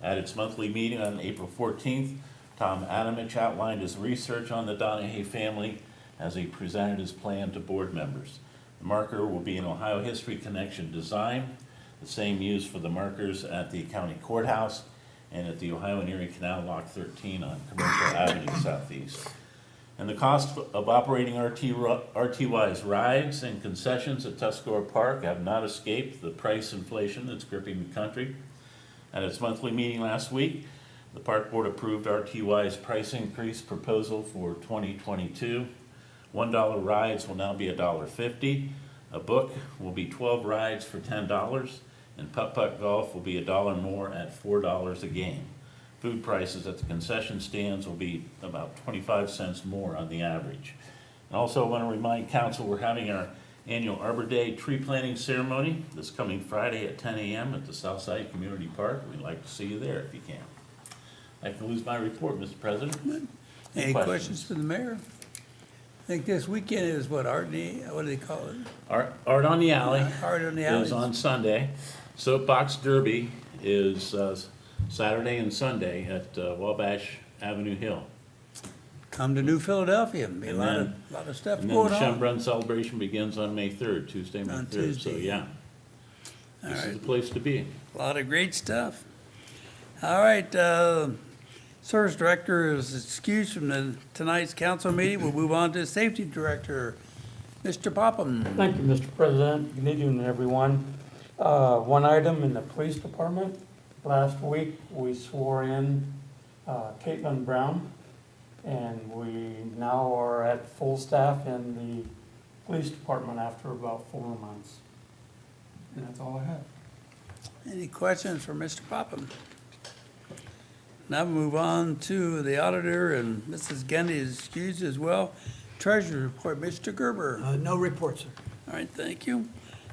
At its monthly meeting on April 14th, Tom Adamich outlined his research on the Donahue family as he presented his plan to board members. The marker will be an Ohio History Connection design, the same used for the markers at the county courthouse and at the Ohio and Erie Canal Lock 13 on Commercial Avenue Southeast. And the cost of operating RTY's rides and concessions at Tuscarora Park have not escaped the price inflation that's gripping the country. At its monthly meeting last week, the Park Board approved RTY's price increase proposal for 2022. $1 rides will now be $1.50. A book will be 12 rides for $10, and putt-putt golf will be $1 more at $4 a game. Food prices at the concession stands will be about 25 cents more on the average. And also I want to remind council we're having our annual Arbor Day tree planting ceremony this coming Friday at 10 a.m. at the Southside Community Park. We'd like to see you there if you can. That concludes my report, Mr. President. Any questions for the mayor? I think this weekend is what, what do they call it? Art on the Alley. Art on the Alley. Is on Sunday. Soapbox Derby is Saturday and Sunday at Wabash Avenue Hill. Come to New Philadelphia, be a lot of stuff going on. And then the Schönbrunn celebration begins on May 3rd, Tuesday, May 3rd. Tuesday. So, yeah. This is the place to be. A lot of great stuff. All right, Service Director is excused from tonight's council meeting. We'll move on to Safety Director, Mr. Popham. Thank you, Mr. President. Good evening, everyone. One item in the police department. Last week, we swore in Caitlin Brown, and we now are at full staff in the police department after about 4 months. And that's all I have. Any questions for Mr. Popham? Now move on to the auditor, and Mrs. Gandy is excused as well. Treasurer report, Mr. Gerber. No report, sir. All right, thank you.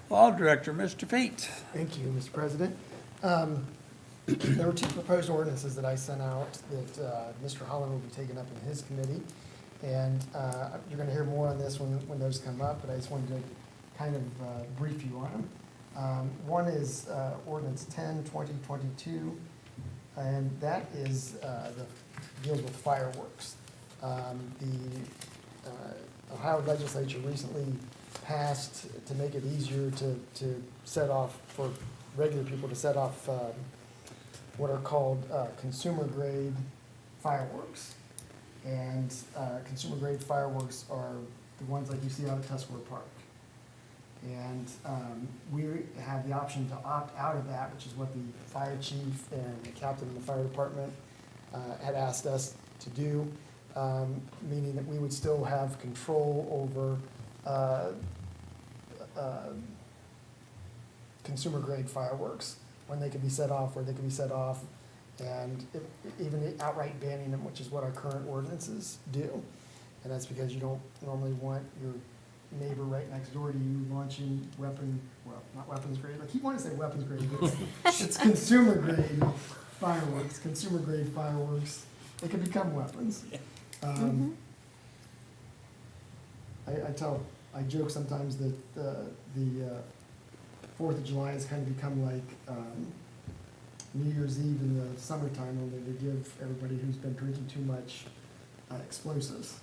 Law Director, Mr. Fate. Thank you, Mr. President. There were 2 proposed ordinances that I sent out that Mr. Holland will be taking up in his committee. And you're going to hear more on this when those come up, but I just wanted to kind of brief you on them. One is Ordinance 10, 2022, and that is deals with fireworks. The Ohio legislature recently passed to make it easier to set off, for regular people to set off what are called consumer grade fireworks. And consumer grade fireworks are the ones like you see out at Tuscarora Park. And we have the option to opt out of that, which is what the fire chief and the captain of the fire department had asked us to do, meaning that we would still have control over consumer grade fireworks, when they can be set off, where they can be set off, and even outright banning them, which is what our current ordinances do. And that's because you don't normally want your neighbor right next door to you launching not weapons grade, I keep wanting to say weapons grade, but it's consumer grade fireworks, consumer grade fireworks. They can become weapons. I joke sometimes that the 4th of July has kind of become like New Year's Eve in the summertime, only they give everybody who's been drinking too much explosives.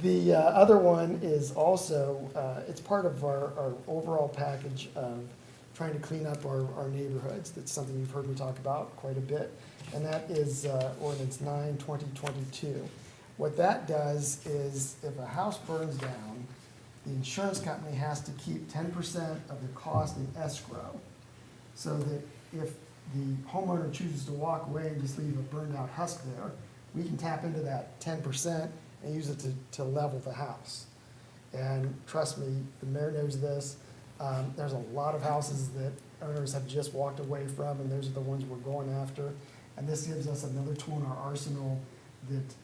The other one is also, it's part of our overall package of trying to clean up our neighborhoods. That's something you've heard me talk about quite a bit, and that is Ordinance 9/2022. What that does is if a house burns down, the insurance company has to keep 10% of the cost in escrow, so that if the homeowner chooses to walk away and just leave a burned out husk there, we can tap into that 10% and use it to level the house. And trust me, the mayor knows this, there's a lot of houses that owners have just walked away from, and those are the ones we're going after. And this gives us another tool in our arsenal that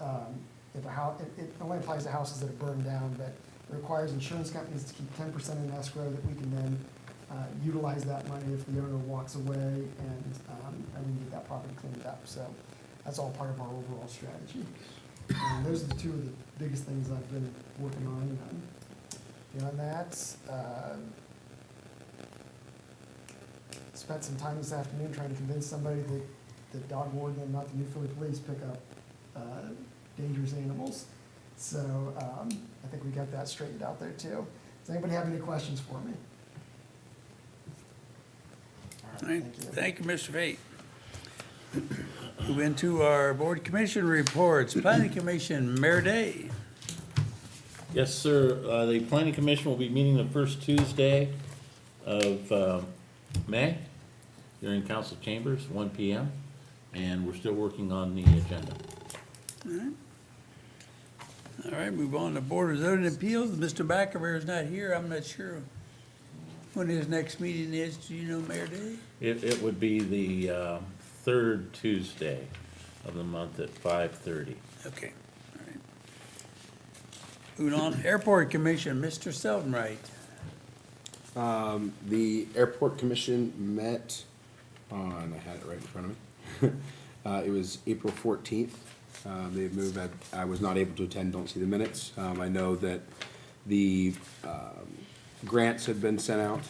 if a house, it only applies to houses that are burned down, but it requires insurance companies to keep 10% in escrow that we can then utilize that money if the owner walks away, and we can get that property cleaned up. So that's all part of our overall strategy. And those are the two of the biggest things I've been working on. Beyond that, spent some time this afternoon trying to convince somebody that the dog warden and not the New Philly Police pick up dangerous animals. So I think we got that straightened out there too. Does anybody have any questions for me? All right, thank you, Mr. Fate. Move into our board commission reports. Planning Commission, Mayor Day. Yes, sir. The planning commission will be meeting the first Tuesday of May here in council chambers, 1 p.m. And we're still working on the agenda. All right. All right, move on to Board of Zoning Appeals. Mr. McAvoy is not here. I'm not sure when his next meeting is. Do you know, Mayor Day? It would be the third Tuesday of the month at 5:30. Okay, all right. Moving on, Airport Commission, Mr. Seldenwright. The Airport Commission met on, I had it right in front of me. It was April 14th. They've moved, I was not able to attend, don't see the minutes. I know that the grants had been sent out,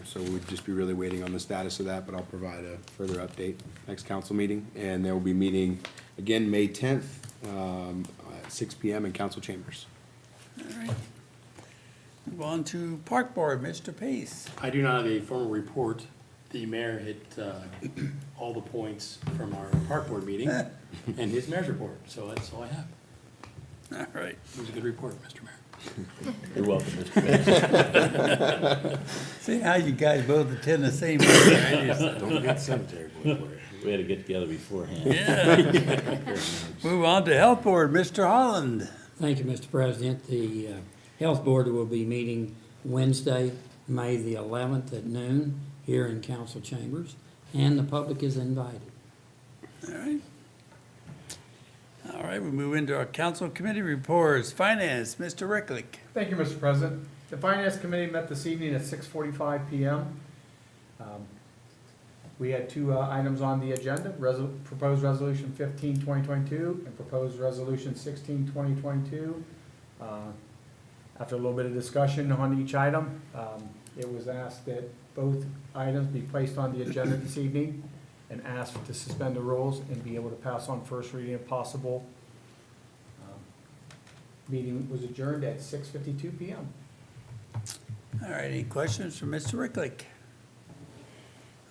so we'd just be really waiting on the status of that, but I'll provide a further update next council meeting. And they will be meeting again May 10th at 6 p.m. in council chambers. All right. Move on to Park Board, Mr. Pace. I do not have a formal report. The mayor hit all the points from our park board meeting and his mayor's report, so that's all I have. All right. It was a good report, Mr. Mayor. You're welcome, Mr. Mayor. See how you guys both attend the same meeting. Don't forget the cemetery board. We had to get together beforehand. Yeah. Move on to Health Board, Mr. Holland. Thank you, Mr. President. The Health Board will be meeting Wednesday, May the 11th at noon here in council chambers, and the public is invited. All right. All right, we move into our council committee reports. Finance, Mr. Ricklick. Thank you, Mr. President. The Finance Committee met this evening at 6:45 p.m. We had two items on the agenda, proposed resolution 15, 2022, and proposed resolution 16, 2022. After a little bit of discussion on each item, it was asked that both items be placed on the agenda this evening and asked to suspend the rules and be able to pass on first reading if possible. Meeting was adjourned at 6:52 p.m. All right, any questions from Mr. Ricklick?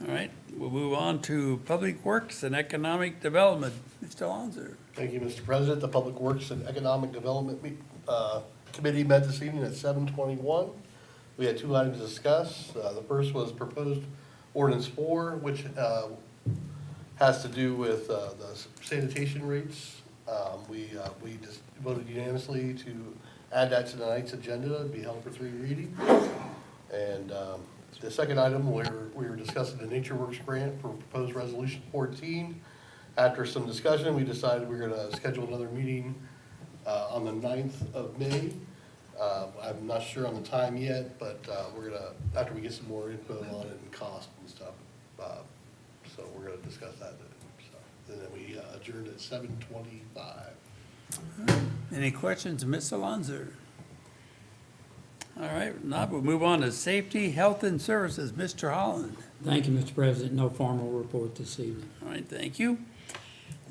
All right, we'll move on to Public Works and Economic Development. Mr. Alonso. Thank you, Mr. President. The Public Works and Economic Development Committee met this evening at 7:21. We had two items to discuss. The first was proposed ordinance 4, which has to do with the sanitation rates. We just voted unanimously to add that to tonight's agenda, be held for 3 readings. And the second item, we were discussing the Nature Works grant for proposed resolution 14. After some discussion, we decided we're gonna schedule another meeting on the 9th of May. I'm not sure on the time yet, but we're gonna, after we get some more input on it and cost and stuff, so we're gonna discuss that then. So, and then we adjourned at 7:25. Any questions, Ms. Alonso? All right, now we'll move on to Safety, Health, and Services. Mr. Holland. Thank you, Mr. President. No formal report this evening. All right, thank you.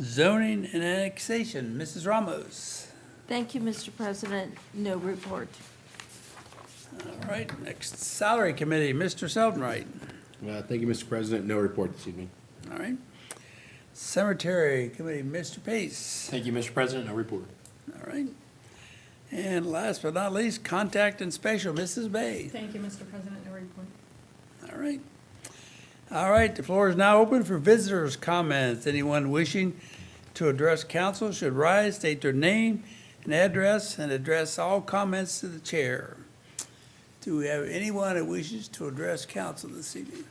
Zoning and Annexation, Mrs. Ramos. Thank you, Mr. President. No report. All right, next, Salary Committee, Mr. Seldenwright. Thank you, Mr. President. No report this evening. All right. Cemetery Committee, Mr. Pace. Thank you, Mr. President. No report. All right. And last but not least, Contact and Special, Mrs. Bay. Thank you, Mr. President, no report. All right. All right, the floor is now open for visitors' comments. Anyone wishing to address council should rise, state their name and address, and address all comments to the chair. Do we have anyone who wishes to address council this evening?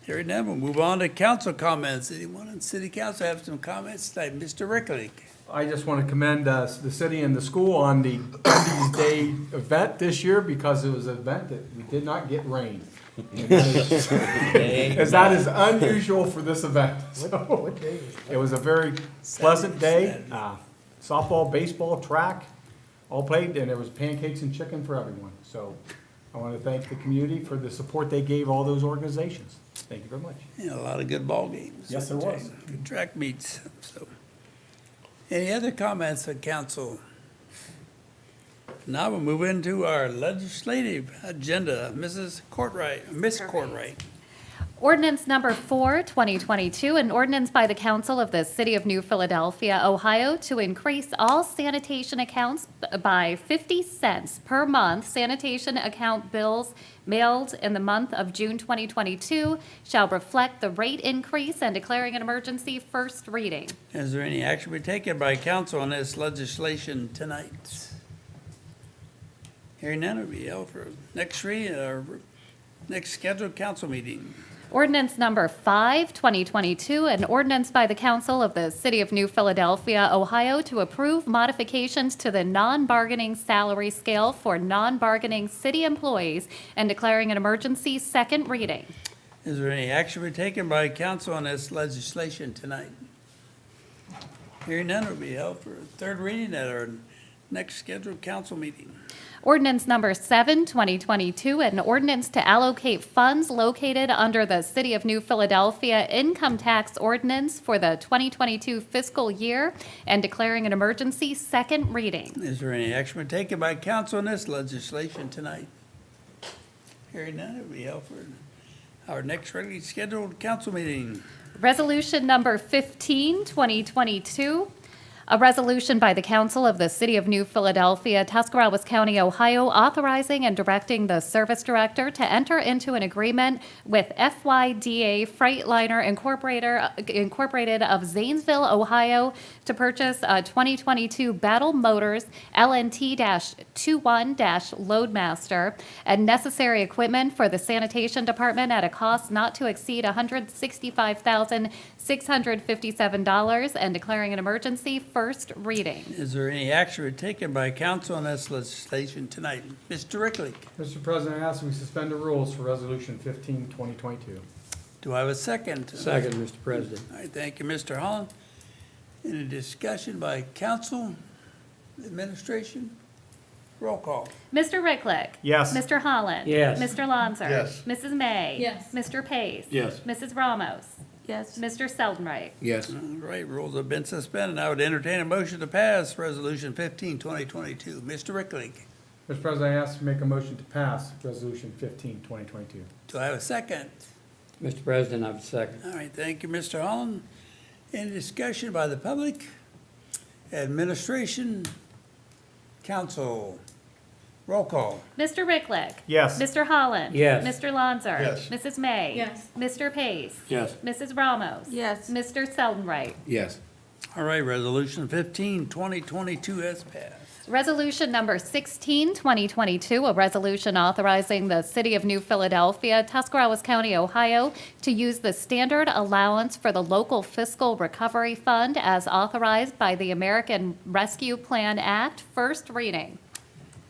Hearing none, we'll move on to council comments. Anyone in city council have some comments tonight? Mr. Ricklick. I just want to commend the city and the school on the Wendy's Day event this year, because it was an event that we did not get rain. As that is unusual for this event. So, What day is it was a very pleasant day. Softball, baseball, track, all played, and there was pancakes and chicken for everyone. So I want to thank the community for the support they gave all those organizations. Thank you very much. Yeah, a lot of good ball games. Yes, there was. Good track meets, so. Any other comments of council? Now we'll move into our legislative agenda. Miss Courtwright. Ordinance number 4, 2022, an ordinance by the council of the city of New Philadelphia, Ohio, to increase all sanitation accounts by 50 cents per month. Sanitation account bills mailed in the month of June 2022 shall reflect the rate increase and declaring an emergency. First reading. Is there any action to be taken by council on this legislation tonight? Hearing none, it will be held for next reading, or next scheduled council meeting. Ordinance number 5, 2022, an ordinance by the council of the city of New Philadelphia, Ohio, to approve modifications to the non-bargaining salary scale for non-bargaining city employees and declaring an emergency. Second reading. Is there any action to be taken by council on this legislation tonight? Hearing none, it will be held for third reading at our next scheduled council meeting. Ordinance number 7, 2022, an ordinance to allocate funds located under the City of New Philadelphia income tax ordinance for the 2022 fiscal year and declaring an emergency. Second reading. Is there any action taken by council on this legislation tonight? Hearing none, it will be held for our next regularly scheduled council meeting. Resolution number 15, 2022. A resolution by the council of the city of New Philadelphia, Tuscarawas County, Ohio, authorizing and directing the service director to enter into an agreement with FYDA Freightliner Incorporated of Zanesville, Ohio, to purchase a 2022 Battle Motors LNT-21-Loadmaster and necessary equipment for the sanitation department at a cost not to exceed $165,657 and declaring an emergency. First reading. Is there any action taken by council on this legislation tonight? Mr. Ricklick. Mr. President, I ask we suspend the rules for Resolution 15, 2022. Do I have a second? Second, Mr. President. All right, thank you, Mr. Holland. Any discussion by council, administration? Roll call. Mr. Ricklick. Yes. Mr. Holland. Yes. Mr. Lonzer. Yes. Mrs. May. Yes. Mr. Pace. Yes. Mrs. Ramos. Yes. Mr. Seldenwright. Yes. All right, rules have been suspended. I would entertain a motion to pass Resolution 15, 2022. Mr. Ricklick. Mr. President, I ask to make a motion to pass Resolution 15, 2022. Do I have a second? Mr. President, I have a second. All right, thank you, Mr. Holland. Any discussion by the public, administration, council? Roll call. Mr. Ricklick. Yes. Mr. Holland. Yes. Mr. Lonzer. Yes. Mrs. May. Yes. Mr. Pace. Yes. Mrs. Ramos. Yes. Mr. Seldenwright. Yes. All right, Resolution 15, 2022 has passed. Resolution number 16, 2022, a resolution authorizing the City of New Philadelphia, Tuscarawas County, Ohio, to use the standard allowance for the local fiscal recovery fund as authorized by the American Rescue Plan Act. First reading.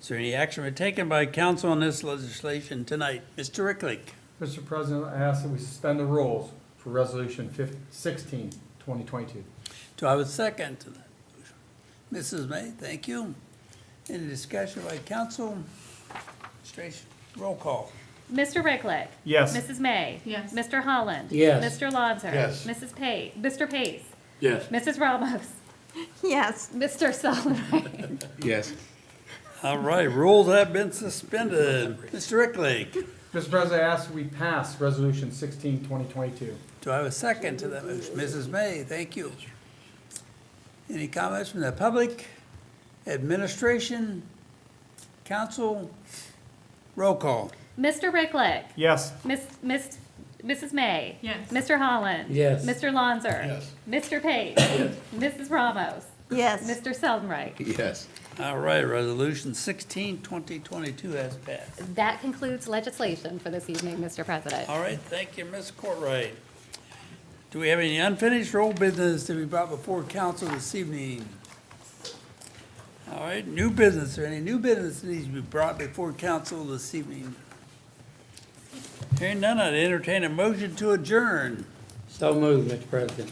Is there any action to be taken by council on this legislation tonight? Mr. Ricklick. Mr. President, I ask that we suspend the rules for Resolution 16, 2022. Do I have a second to that? Mrs. May, thank you. Any discussion by council? Administration, roll call. Mr. Ricklick. Yes. Mrs. May. Yes. Mr. Holland. Yes. Mr. Lonzer. Yes. Mr. Pace. Yes. Mrs. Ramos. Yes. Mr. Sullivan. Yes. All right, rules have been suspended. Mr. Ricklick. Mr. President, I ask that we pass Resolution 16, 2022. Do I have a second to that motion? Mrs. May, thank you. Any comments from the public, administration, council? Roll call. Mr. Ricklick. Yes. Mrs. May. Yes. Mr. Holland. Yes. Mr. Lonzer. Yes. Mr. Pace. Mrs. Ramos. Yes. Mr. Seldenreich. Yes. All right, resolution 16, 2022 has passed. That concludes legislation for this evening, Mr. President. All right, thank you, Ms. Courtwright. Do we have any unfinished old business to be brought before council this evening? All right, new business, or any new business that needs to be brought before council this evening? Hearing none, I'd entertain a motion to adjourn. So moved, Mr. President.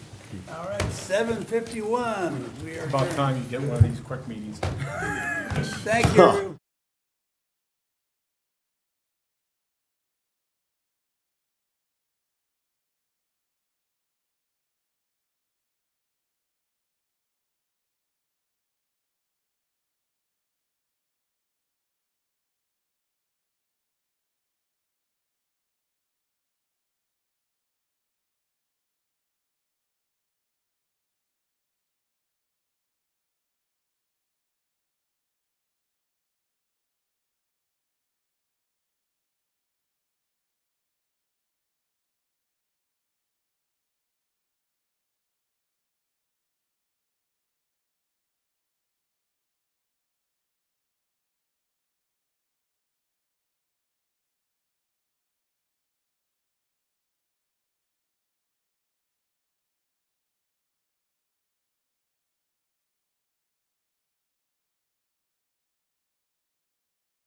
All right, 7:51. We are About adjourned. time you get one of these quick meetings. Thank you.